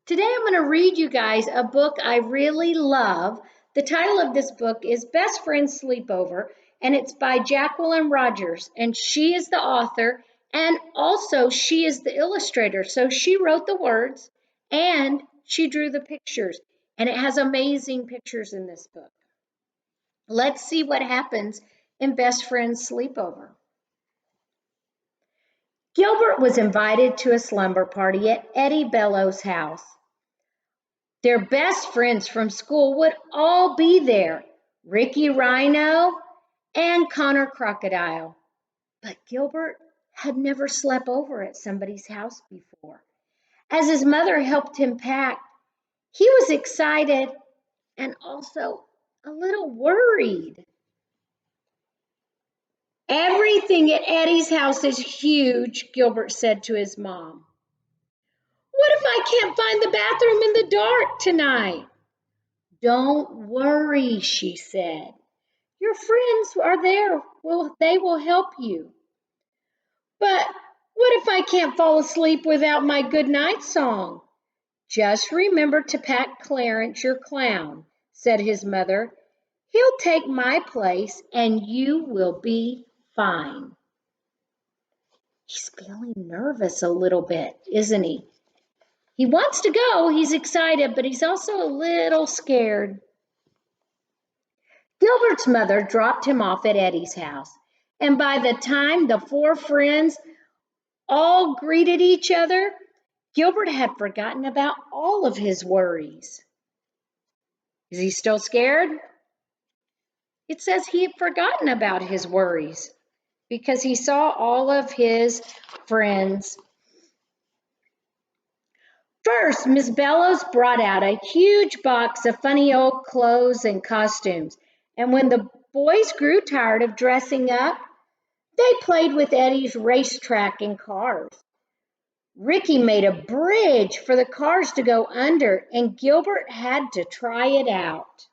Today I'm going to read you guys a book I really love. The title of this book is Best Friends Sleepover, and it's by Jacqueline Rogers, and she is the author, and also she is the illustrator. So she wrote the words and she drew the pictures, and it has amazing pictures in this book. Let's see what happens in Best Friends Sleepover. Gilbert was invited to a slumber party at Eddie Bellows' house. Their best friends from school would all be there, Ricky Rhino and Connor Crocodile. But Gilbert had never slept over at somebody's house before. As his mother helped him pack, he was excited and also a little worried. Everything at Eddie's house is huge, Gilbert said to his mom. What if I can't find the bathroom in the dark tonight? Don't worry, she said. Your friends are there. They will help you. But what if I can't fall asleep without my goodnight song? Just remember to pack Clarence, your clown, said his mother. He'll take my place and you will be fine. He's feeling nervous a little bit, isn't he? He wants to go, he's excited, but he's also a little scared. Gilbert's mother dropped him off at Eddie's house, and by the time the four friends all greeted each other, Gilbert had forgotten about all of his worries. Is he still scared? It says he had forgotten about his worries because he saw all of his friends. First, Miss Bellows brought out a huge box of funny old clothes and costumes, and when the boys grew tired of dressing up, they played with Eddie's racetrack and cars. Ricky made a bridge for the cars to go under, and Gilbert had to try it out.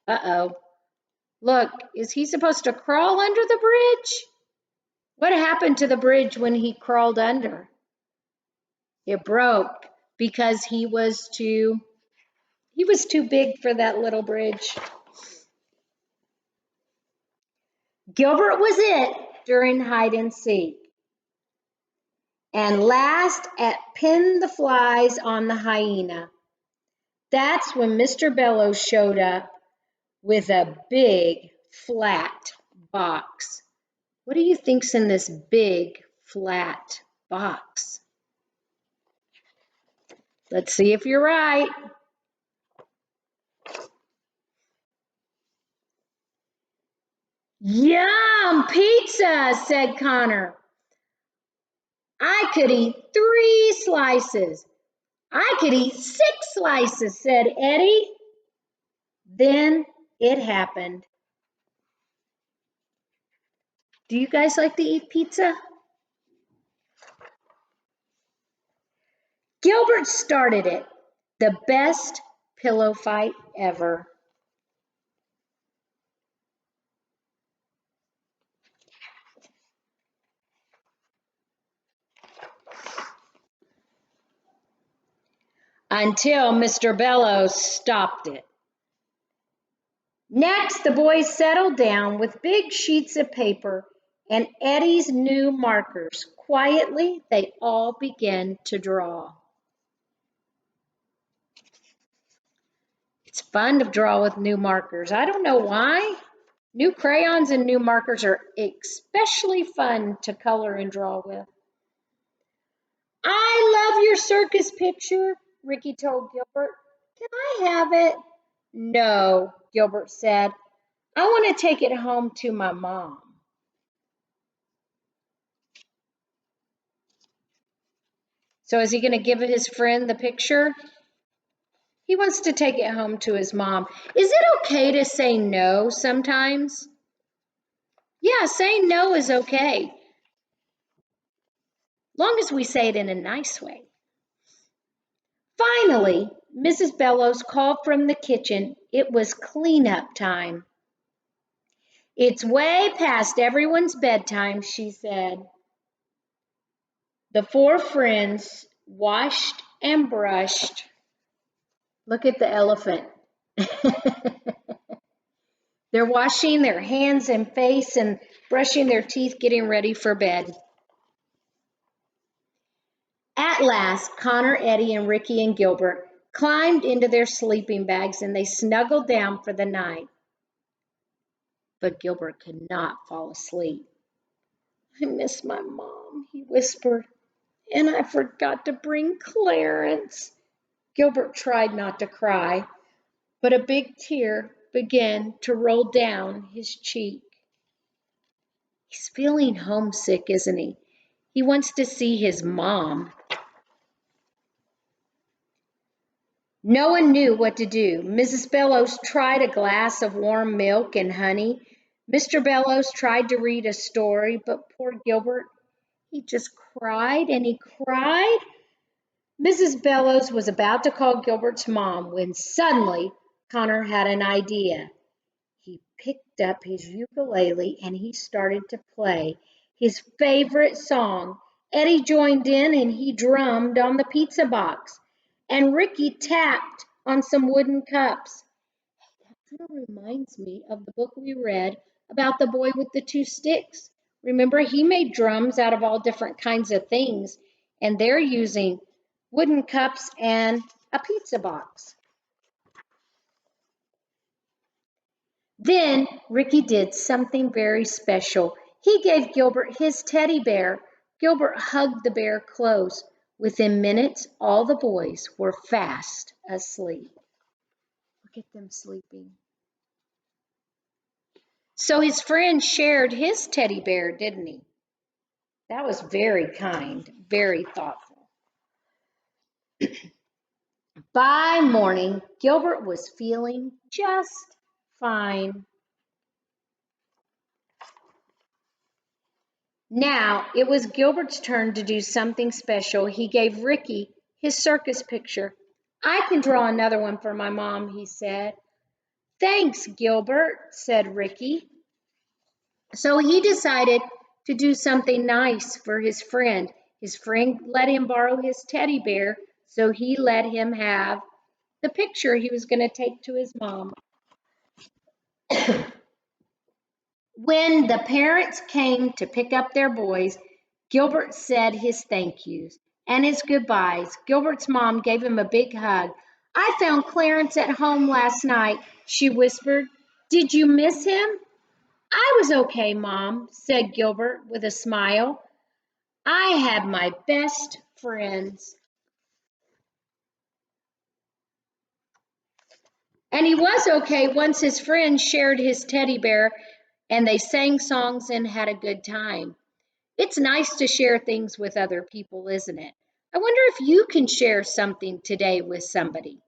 Uh-oh. Look, is he supposed to crawl under the bridge? What happened to the bridge when he crawled under? It broke because he was too big for that little bridge. Gilbert was it during hide and seek. And last at Pin the Flies on the Hyena. That's when Mr. Bellows showed up with a big flat box. What do you think's in this big flat box? Let's see if you're right. Yum, pizza, said Connor. I could eat 3 slices. I could eat 6 slices, said Eddie. Then it happened. Do you guys like to eat pizza? Gilbert started it. The best pillow fight ever. Until Mr. Bellows stopped it. Next, the boys settled down with big sheets of paper and Eddie's new markers. Quietly, they all began to draw. It's fun to draw with new markers. I don't know why. New crayons and new markers are especially fun to color and draw with. I love your circus picture, Ricky told Gilbert. Can I have it? No, Gilbert said. I want to take it home to my mom. So is he going to give his friend the picture? He wants to take it home to his mom. Is it okay to say no sometimes? Yeah, saying no is okay. Long as we say it in a nice way. Finally, Mrs. Bellows called from the kitchen. It was cleanup time. It's way past everyone's bedtime, she said. The 4 friends washed and brushed. Look at the elephant. They're washing their hands and face and brushing their teeth, getting ready for bed. At last, Connor, Eddie, and Ricky and Gilbert climbed into their sleeping bags and they snuggled down for the night. But Gilbert could not fall asleep. I miss my mom, he whispered, and I forgot to bring Clarence. Gilbert tried not to cry, but a big tear began to roll down his cheek. He's feeling homesick, isn't he? He wants to see his mom. No one knew what to do. Mrs. Bellows tried a glass of warm milk and honey. Mr. Bellows tried to read a story, but poor Gilbert, he just cried and he cried. Mrs. Bellows was about to call Gilbert's mom when suddenly Connor had an idea. He picked up his ukulele and he started to play his favorite song. Eddie joined in and he drummed on the pizza box, and Ricky tapped on some wooden cups. That kind of reminds me of the book we read about the boy with the two sticks. Remember, he made drums out of all different kinds of things, and they're using wooden cups and a pizza box. Then Ricky did something very special. He gave Gilbert his teddy bear. Gilbert hugged the bear close. Within minutes, all the boys were fast asleep. Look at them sleeping. So his friend shared his teddy bear, didn't he? That was very kind, very thoughtful. By morning, Gilbert was feeling just fine. Now it was Gilbert's turn to do something special. He gave Ricky his circus picture. I can draw another one for my mom, he said. Thanks, Gilbert, said Ricky. So he decided to do something nice for his friend. His friend let him borrow his teddy bear, so he let him have the picture he was going to take to his mom. When the parents came to pick up their boys, Gilbert said his thank yous and his goodbyes. Gilbert's mom gave him a big hug. I found Clarence at home last night, she whispered. Did you miss him? I was okay, Mom, said Gilbert with a smile. I had my best friends. And he was okay once his friends shared his teddy bear and they sang songs and had a good time. It's nice to share things with other people, isn't it? I wonder if you can share something today with somebody.